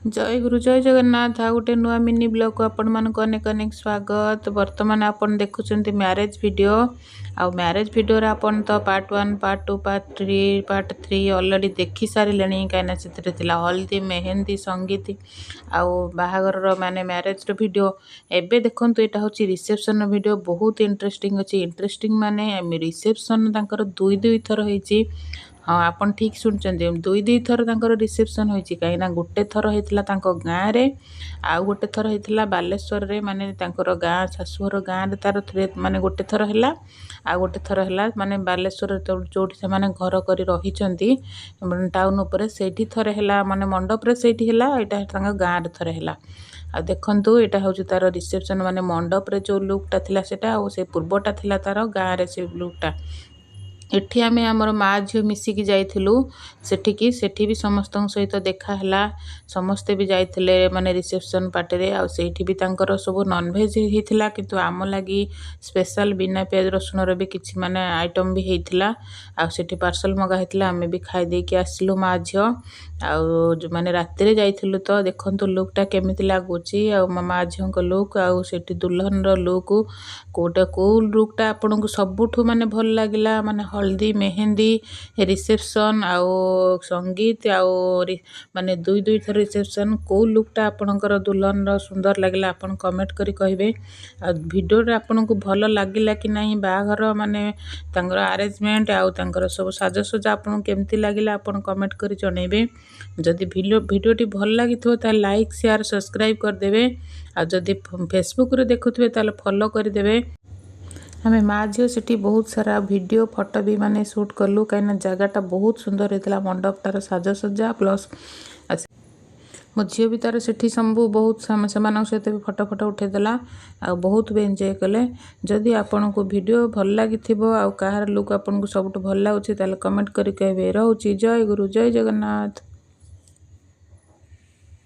जय गुरु जय जगन्नाथ। आ गोटे नुआ मिनी ब्लॉग को आपण मानक अनेक अनेक स्वागत। वर्तमान आपण देखुचंती मैरेज वीडियो। आ मैरेज वीडियो रे आपण तो पार्ट 1 पार्ट 2 पार्ट 3 ऑलरेडी देखि सारिलेनी। काइना चित्र थिला हल्दी मेहंदी संगीत आ बाहागर रो माने मैरेज रो वीडियो। एबे देखंतु एटा होची रिसेप्शन रो वीडियो। बहुत इंटरेस्टिंग अछि। इंटरेस्टिंग माने रिसेप्शन तांकर दुई दुई थर होईची। हाँ आपन ठीक सुनचंदी दुई दुई थर तांकर रिसेप्शन होईची। काइना गोटे थर हेतला तांको गाँ रे आ गोटे थर हेतला बालेश्वर रे। माने तांकर गाँ सासुर गाँ रे तार थरे माने गोटे थर हैला आ गोटे थर हैला माने बालेश्वर जोठी से माने घर करी रहिचंती टाउन ऊपर सेठी थर हैला माने मंडप रे सेठी हैला। एटा तांका गाँ रे थर हैला। आ देखंतु एटा होची तार रिसेप्शन माने मंडप रे जो लुकटा थिला सेटा आ से पूर्वटा थिला तार गाँ रे से लुकटा। एठी आमे हमर माँ झियो मिसिकी जाइथिलु सेठी भी समस्त सहित देखा हैला। समस्ते भी जाइथिले माने रिसेप्शन पार्टी रे। आ सेठी भी तांकर सब नॉन वेज हेथिला किंतु आम लागी स्पेशल बिना प्याज रसुन रे भी किछि माने आइटम भी हेथिला। आ सेठी पार्सल मगा हेथिला आमे भी खाइ दे के आसिलु माँ झियो। आ जो माने राति रे जाइथिलु तो देखंतु लुकटा केमिति लागुची आ माँ झियो को लुक आ सेठी दुल्हन रो लुक को लुकटा आपनको सबुठु माने भल लागिला। माने हल्दी मेहंदी रिसेप्शन आउ संगीत आउ माने दुई दुई थर रिसेप्शन को लुकटा आपनकर दुल्हन रो सुंदर लागिला आपन कमेंट करी कहबे। आ वीडियो रे आपनको भल लागिला कि नहीं बाहागर माने तांगर अरेंजमेंट आउ तांगर सब साजसजा आपन केमती लागिला आपन कमेंट करी जणेबे। जदि वीडियोटी भल लागिथो ता लाइक शेयर सब्सक्राइब कर देबे। आ जदि फेसबुक रे देखुथबे ताले फॉलो कर देबे। हमें माँ झियो सेठी बहुत सारा वीडियो फोटो भी माने शूट करलु। काइना जगहटा बहुत सुंदर हेतला मंडप तार साजसज्जा प्लस मो झियो भी तार सेठी संभु बहुत सेमानक सहित भी फोटो फोटो उठे देला आ बहुत भी एंजॉय कले। जदि आपन को वीडियो भल लागिथिबो आ काहर लुक आपन को सबटु भल लागुची ताले कमेंट करी कहबे। रहउची जय गुरु जय जगन्नाथ।